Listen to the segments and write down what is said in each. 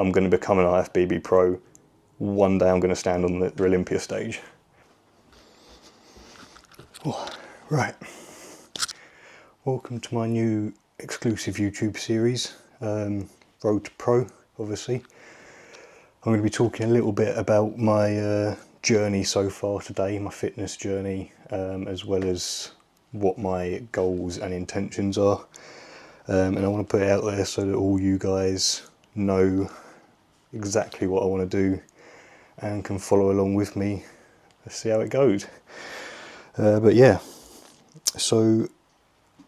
I'm going to become an IFBB pro. One day I'm going to stand on the Olympia stage. Oh, right. Welcome to my new exclusive YouTube series, Road to Pro, obviously. I'm going to be talking a little bit about my journey so far today, my fitness journey, as well as what my goals and intentions are. And I want to put it out there so that all you guys know exactly what I want to do and can follow along with me. Let's see how it goes. But yeah, so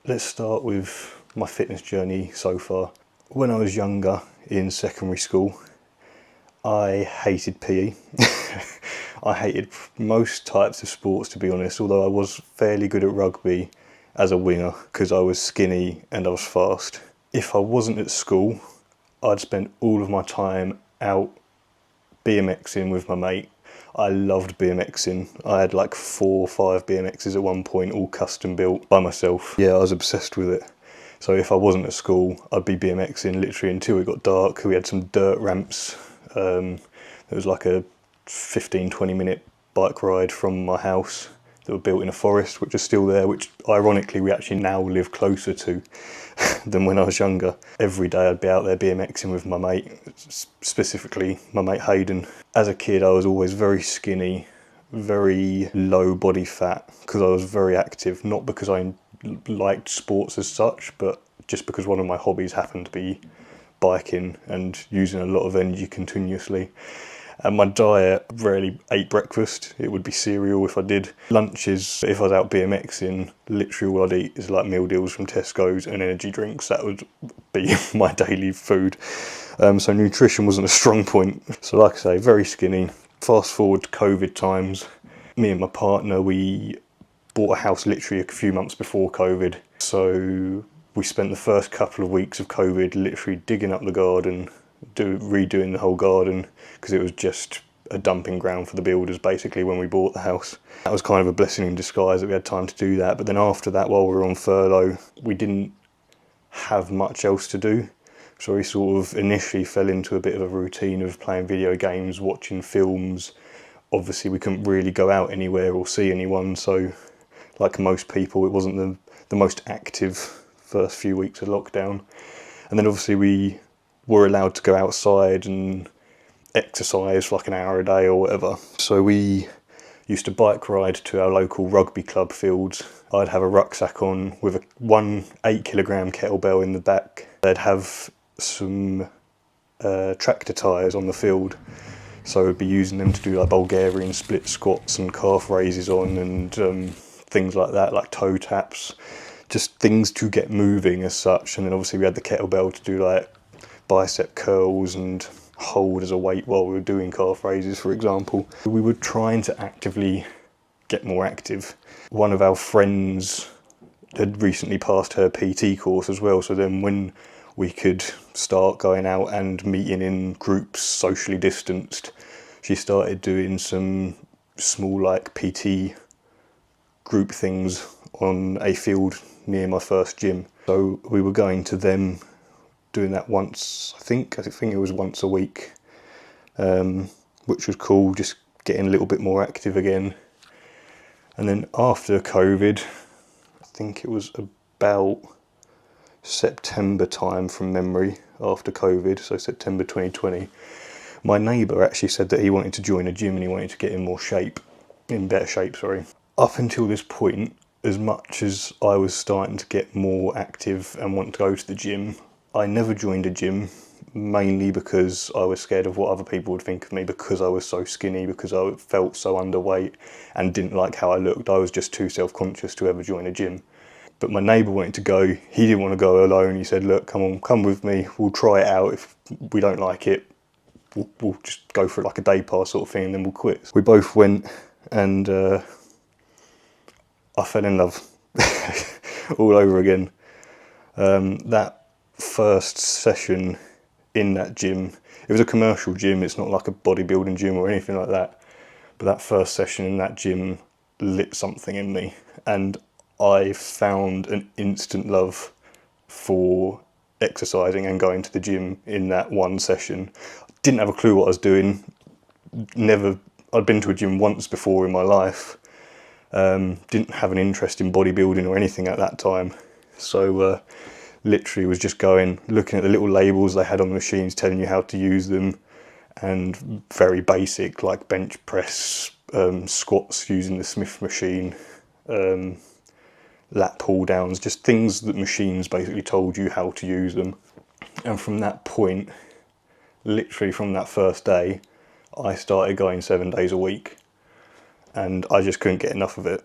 let's start with my fitness journey so far. When I was younger, in secondary school, I hated PE. I hated most types of sports, to be honest, although I was fairly good at rugby as a winger because I was skinny and I was fast. If I wasn't at school, I'd spend all of my time out BMXing with my mate. I loved BMXing. I had like 4 or 5 BMXs at one point, all custom built by myself. Yeah, I was obsessed with it. So if I wasn't at school, I'd be BMXing literally until it got dark. We had some dirt ramps. There was like a 15-20 minute bike ride from my house that were built in a forest, which is still there, which ironically we actually now live closer to than when I was younger. Every day I'd be out there BMXing with my mate, specifically my mate Hayden. As a kid I was always very skinny, very low body fat, because I was very active, not because I liked sports as such, but just because one of my hobbies happened to be biking and using a lot of energy continuously. And my diet, rarely ate breakfast. It would be cereal if I did. Lunches, if I was out BMXing, literally all I'd eat is like meal deals from Tesco's and energy drinks. That would be my daily food. So nutrition wasn't a strong point. So like I say, very skinny. Fast forward to COVID times. Me and my partner, we bought a house literally a few months before COVID. So we spent the first couple of weeks of COVID literally digging up the garden, redoing the whole garden, because it was just a dumping ground for the builders basically when we bought the house. That was kind of a blessing in disguise that we had time to do that. But then after that, while we were on furlough, we didn't have much else to do. So we sort of initially fell into a bit of a routine of playing video games, watching films. Obviously we couldn't really go out anywhere or see anyone, so like most people, it wasn't the most active first few weeks of lockdown. And then obviously we were allowed to go outside and exercise for like an hour a day or whatever. So we used to bike ride to our local rugby club fields. I'd have a rucksack on with one 8-kilogram kettlebell in the back. They'd have some tractor tyres on the field. So I'd be using them to do like Bulgarian split squats and calf raises on, and things like that, like toe taps. Just things to get moving as such. And then obviously we had the kettlebell to do like bicep curls and hold as a weight while we were doing calf raises, for example. We were trying to actively get more active. One of our friends had recently passed her PT course as well, so then when we could start going out and meeting in groups socially distanced, she started doing some small like PT group things on a field near my first gym. So we were going to them, doing that once, I think it was once a week, which was cool, just getting a little bit more active again. And then after COVID, I think it was about September time from memory, after COVID, so September 2020, my neighbour actually said that he wanted to join a gym and he wanted to get in better shape. Up until this point, as much as I was starting to get more active and want to go to the gym, I never joined a gym, mainly because I was scared of what other people would think of me, because I was so skinny, because I felt so underweight and didn't like how I looked. I was just too self-conscious to ever join a gym. But my neighbour wanted to go. He didn't want to go alone. He said, look, come with me. We'll try it out. If we don't like it, we'll just go for like a day pass sort of thing and then we'll quit. We both went, and I fell in love all over again. That first session in that gym, it was a commercial gym, it's not like a bodybuilding gym or anything like that, but that first session in that gym lit something in me, and I found an instant love for exercising and going to the gym in that one session. didn't have a clue what I was doing. I'd been to a gym once before in my life. Didn't have an interest in bodybuilding or anything at that time. So literally was just going, looking at the little labels they had on the machines telling you how to use them, and very basic like bench press, squats using the Smith machine, lat pull downs, just things that machines basically told you how to use them. And from that point, literally from that first day, I started going 7 days a week, and I just couldn't get enough of it.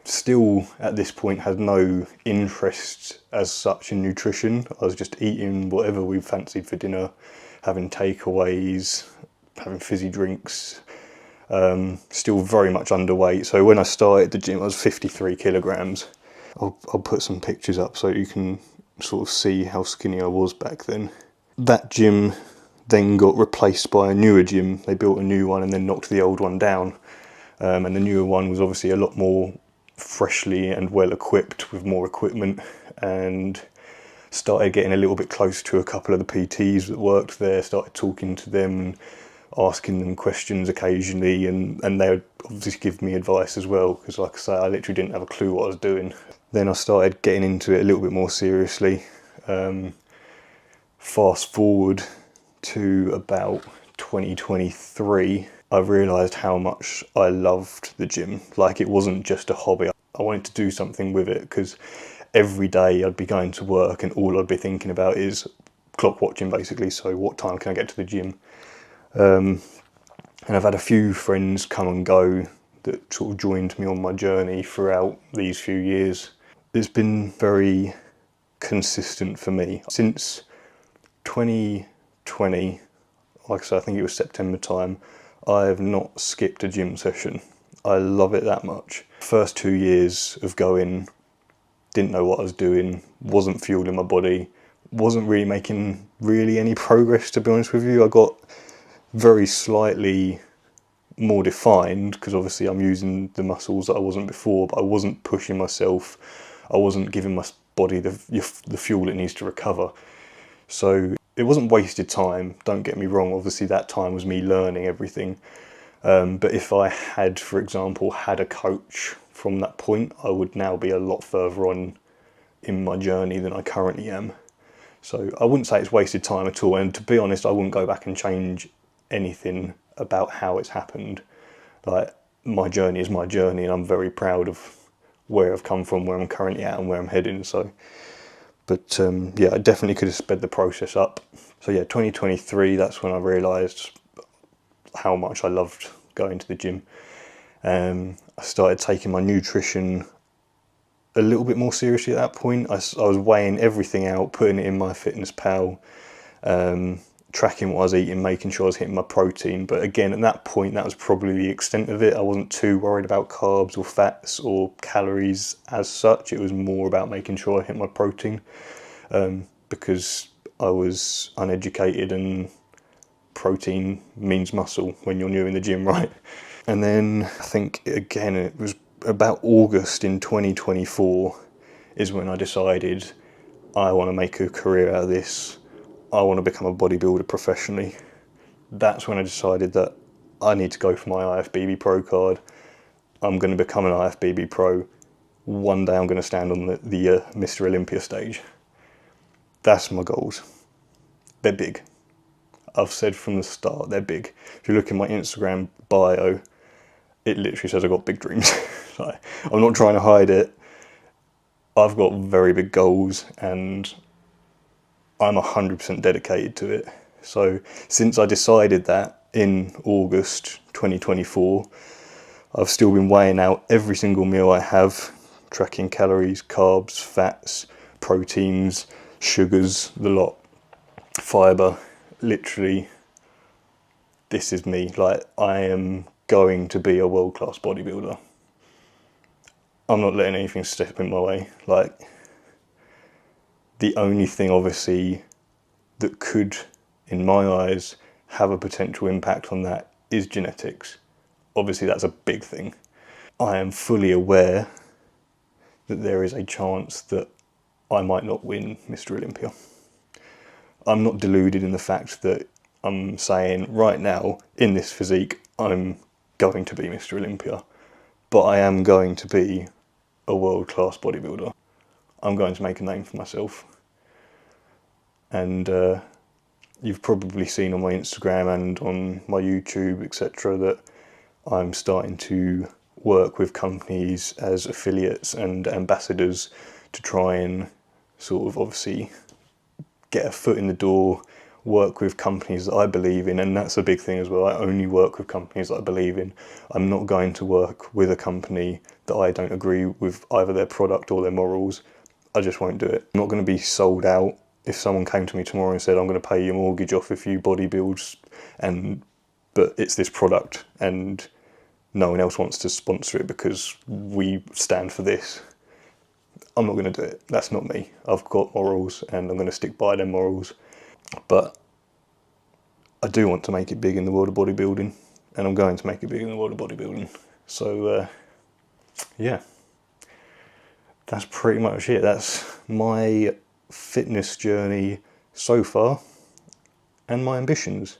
Still at this point had no interest as such in nutrition. I was just eating whatever we fancied for dinner, having takeaways, having fizzy drinks, still very much underweight. So when I started the gym I was 53 kilograms. I'll put some pictures up so you can sort of see how skinny I was back then. That gym then got replaced by a newer gym. They built a new one and then knocked the old one down. And the newer one was obviously a lot more freshly and well equipped with more equipment, and started getting a little bit close to a couple of the PTs that worked there, started talking to them and asking them questions occasionally, and they would obviously give me advice as well, because like I say, I literally didn't have a clue what I was doing. Then I started getting into it a little bit more seriously. Fast forward to about 2023, I realised how much I loved the gym. Like, it wasn't just a hobby. I wanted to do something with it, because every day I'd be going to work and all I'd be thinking about is clock watching basically. So what time can I get to the gym? And I've had a few friends come and go that sort of joined me on my journey throughout these few years. It's been very consistent for me. Since 2020, like I said, I think it was September time, I have not skipped a gym session. I love it that much. First 2 years of going, didn't know what I was doing, wasn't fueling my body, wasn't really making any progress, to be honest with you. I got very slightly more defined, because obviously I'm using the muscles that I wasn't before, but I wasn't pushing myself. I wasn't giving my body the fuel it needs to recover. So it wasn't wasted time, don't get me wrong. Obviously that time was me learning everything. But if I had, for example, had a coach from that point, I would now be a lot further on in my journey than I currently am. So I wouldn't say it's wasted time at all. And to be honest, I wouldn't go back and change anything about how it's happened. Like, my journey is my journey, and I'm very proud of where I've come from, where I'm currently at, and where I'm heading. So, but yeah, I definitely could have sped the process up. So yeah, 2023, that's when I realised how much I loved going to the gym. I started taking my nutrition a little bit more seriously at that point. I was weighing everything out, putting it in my fitness pal, tracking what I was eating, making sure I was hitting my protein. But again, at that point, that was probably the extent of it. I wasn't too worried about carbs or fats or calories as such. It was more about making sure I hit my protein, because I was uneducated, and protein means muscle when you're new in the gym, right? And then I think, again, it was about August in 2024 is when I decided I want to make a career out of this. I want to become a bodybuilder professionally. That's when I decided that I need to go for my IFBB Pro card. I'm going to become an IFBB Pro. One day I'm going to stand on the Mr. Olympia stage. That's my goals. They're big. I've said from the start, they're big. If you look in my Instagram bio, it literally says I've got big dreams. Like, I'm not trying to hide it. I've got very big goals, and I'm 100% dedicated to it. So since I decided that in August 2024, I've still been weighing out every single meal I have, tracking calories, carbs, fats, proteins, sugars, the lot, fibre. Literally, this is me. Like, I am going to be a world-class bodybuilder. I'm not letting anything step in my way. Like, the only thing obviously that could, in my eyes, have a potential impact on that is genetics. Obviously that's a big thing. I am fully aware that there is a chance that I might not win Mr. Olympia. I'm not deluded in the fact that I'm saying right now, in this physique, I'm going to be Mr. Olympia. But I am going to be a world-class bodybuilder. I'm going to make a name for myself. And you've probably seen on my Instagram and on my YouTube, etc., that I'm starting to work with companies as affiliates and ambassadors to try and sort of obviously get a foot in the door, work with companies that I believe in, and that's a big thing as well. I only work with companies that I believe in. I'm not going to work with a company that I don't agree with either their product or their morals. I just won't do it. I'm not going to be sold out. If someone came to me tomorrow and said, I'm going to pay your mortgage off if you bodybuild, but it's this product and no one else wants to sponsor it because we stand for this, I'm not going to do it. That's not me. I've got morals and I'm going to stick by them morals. But I do want to make it big in the world of bodybuilding, and I'm going to make it big in the world of bodybuilding. So, yeah, that's pretty much it. That's my fitness journey so far and my ambitions.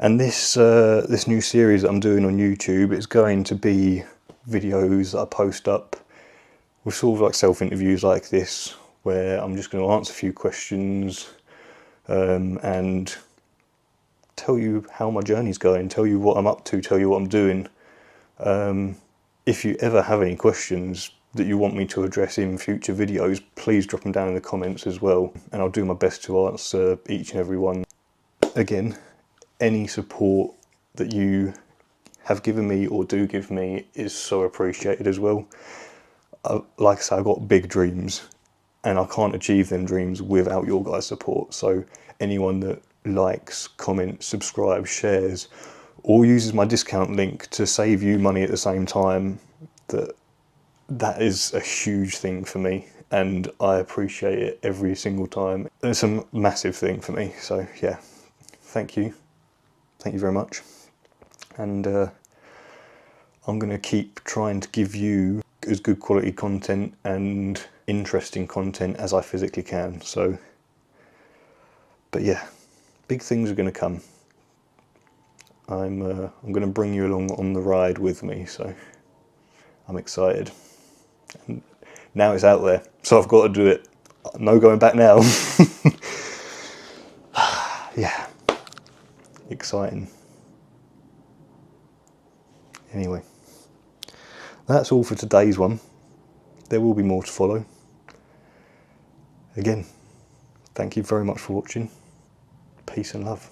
And this new series that I'm doing on YouTube is going to be videos that I post up with sort of like self-interviews like this, where I'm just going to answer a few questions and tell you how my journey's going, tell you what I'm up to, tell you what I'm doing. If you ever have any questions that you want me to address in future videos, please drop them down in the comments as well, and I'll do my best to answer each and every one. Again, any support that you have given me or do give me is so appreciated as well. Like I say, I've got big dreams and I can't achieve them dreams without your guys' support. So anyone that likes, comments, subscribes, shares, or uses my discount link to save you money at the same time, that is a huge thing for me, and I appreciate it every single time. It's a massive thing for me. So yeah, thank you very much. And I'm going to keep trying to give you as good quality content and interesting content as I physically can. So, but yeah, big things are going to come. I'm going to bring you along on the ride with me, so I'm excited. And now it's out there, so I've got to do it. No going back now. Yeah, exciting. Anyway, that's all for today's one. There will be more to follow. Again, thank you very much for watching. Peace and love.